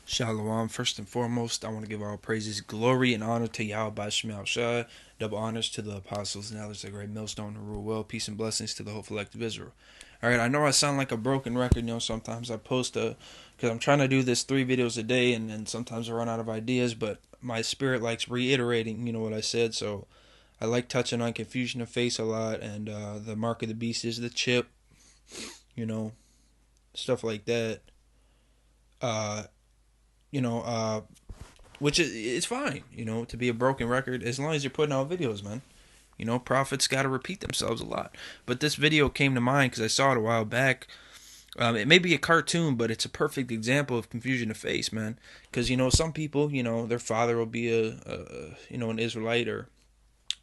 Shalom. First and foremost, I want to give all praises, glory, and honor to Yahweh Shemel Shai. Double honors to the apostles and elders, the great millstone who rule well. Peace and blessings to the whole collective Israel. All right, I know I sound like a broken record. Sometimes I post because I'm trying to do this 3 videos a day, and sometimes I run out of ideas. But my spirit likes reiterating, what I said. So I like touching on confusion of face a lot, and the mark of the beast is the chip. You know, stuff like that. Uh, you know, uh, which is it's fine, to be a broken record as long as you're putting out videos, man. Prophets got to repeat themselves a lot. But this video came to mind because I saw it a while back. It may be a cartoon, but it's a perfect example of confusion of face, man. Because some people, their father will be an Israelite, or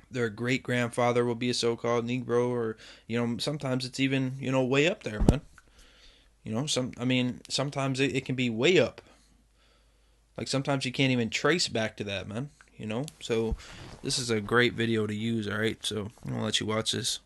their great grandfather will be a so-called Negro, or sometimes it's even way up there, man. Sometimes it can be way up. Like sometimes you can't even trace back to that, man. So this is a great video to use. All right, so I'm gonna let you watch this.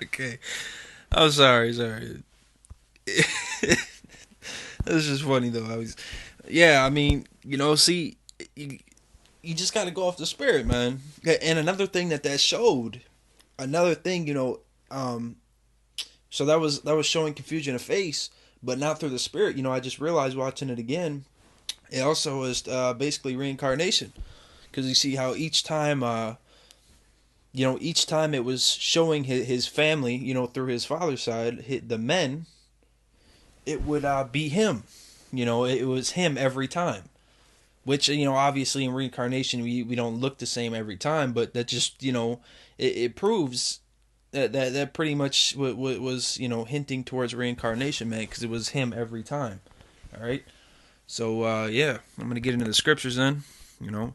Okay, I'm sorry. It was just funny though. Yeah. See, you, you just got to go off the spirit, man. And another thing that showed, another thing, so that was showing confusion of face, but not through the spirit. I just realized watching it again. It also is basically reincarnation, because you see how each time it was showing his family, through his father's side, the men, it would be him. It was him every time. Which obviously in reincarnation we don't look the same every time, but that just it proves that pretty much was hinting towards reincarnation, man, because it was him every time. All right, so yeah, I'm gonna get into the scriptures then. You know,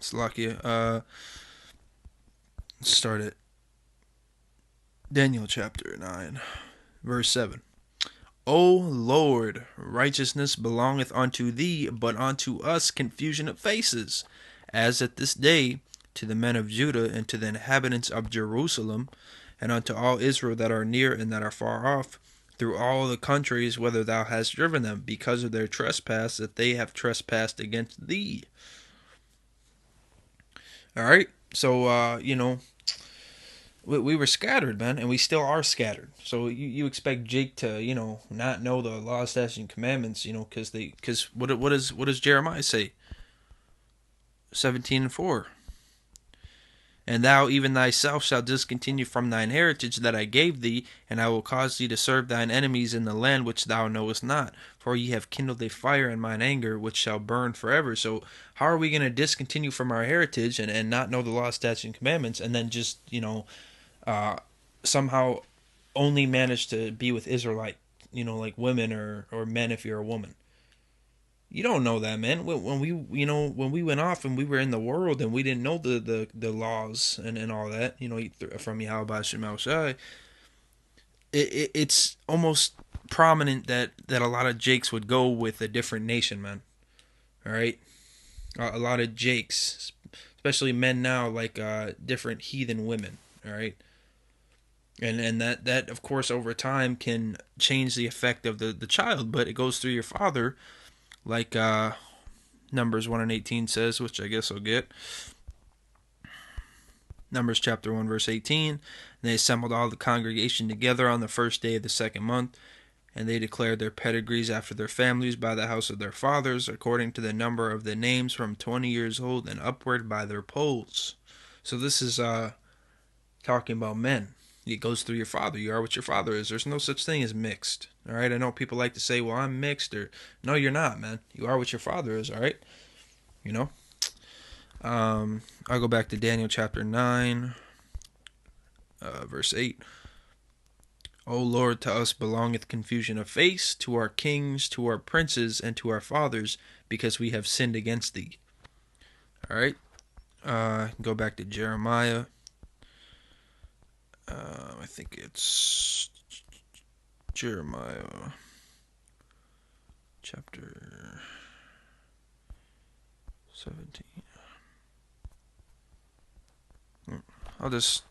Slakia. Start at Daniel chapter 9, verse 7. O Lord, righteousness belongeth unto thee, but unto us confusion of faces, as at this day to the men of Judah and to the inhabitants of Jerusalem, and unto all Israel that are near and that are far off, through all the countries whither thou hast driven them, because of their trespass that they have trespassed against thee. All right, so we were scattered, man, and we still are scattered. So you expect Jake to not know the law, statutes, and commandments, because what does Jeremiah say? 17:4. And thou even thyself shalt discontinue from thine heritage that I gave thee, and I will cause thee to serve thine enemies in the land which thou knowest not. For ye have kindled a fire in mine anger, which shall burn forever. So how are we going to discontinue from our heritage and not know the law, statutes, and commandments, and then just uh, somehow only manage to be with Israelite, like women or men if you're a woman. You don't know that, man. When we went off and we were in the world and we didn't know the laws and all that, from Yahweh Shemal Shai, it's almost prominent that a lot of Jakes would go with a different nation, man. All right, a lot of Jakes, especially men now, like different heathen women. All right, and that of course over time can change the effect of the child, but it goes through your father, like Numbers 1 and 18 says, which I guess I'll get. Numbers chapter 1, verse 18. And they assembled all the congregation together on the first day of the second month, and they declared their pedigrees after their families by the house of their fathers, according to the number of the names from 20 years old and upward by their polls. So this is talking about men. It goes through your father. You are what your father is. There's no such thing as mixed. All right. I know people like to say, "Well, I'm mixed," or no, you're not, man. You are what your father is. All right. You know. I'll go back to Daniel chapter 9, verse 8. O Lord, to us belongeth confusion of face, to our kings, to our princes, and to our fathers, because we have sinned against thee. All right. Go back to Jeremiah. I think it's Jeremiah chapter 17. I'll just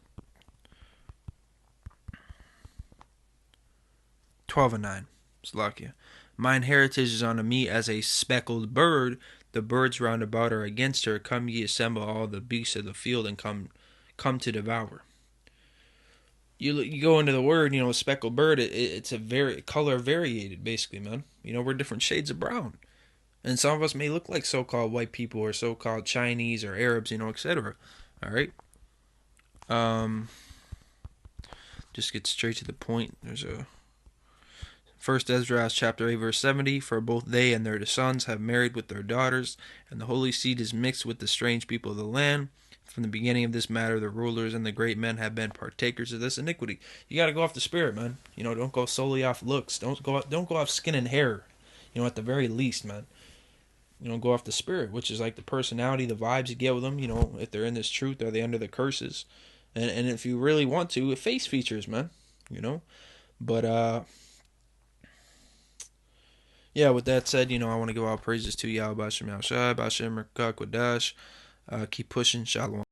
12 and 9. Slovakia. Mine heritage is unto me as a speckled bird. The birds round about are against her. Come ye assemble all the beasts of the field and come to devour. You go into the word, speckled bird. It's a very color variated, basically, man. We're different shades of brown, and some of us may look like so-called white people or so-called Chinese or Arabs, etc. All right. Just get straight to the point. There's a First Ezra chapter 8 verse 70. For both they and their sons have married with their daughters, and the holy seed is mixed with the strange people of the land. From the beginning of this matter, the rulers and the great men have been partakers of this iniquity. You got to go off the spirit, man. Don't go solely off looks. Don't go off skin and hair. At the very least, man. Go off the spirit, which is like the personality, the vibes you get with them. If they're in this truth, are they under the curses? And if you really want to, face features, man. But yeah, with that said, I want to give all praises to Yahweh Bashem Yahushua, Bashem Merkah Kodash. Keep pushing. Shalom.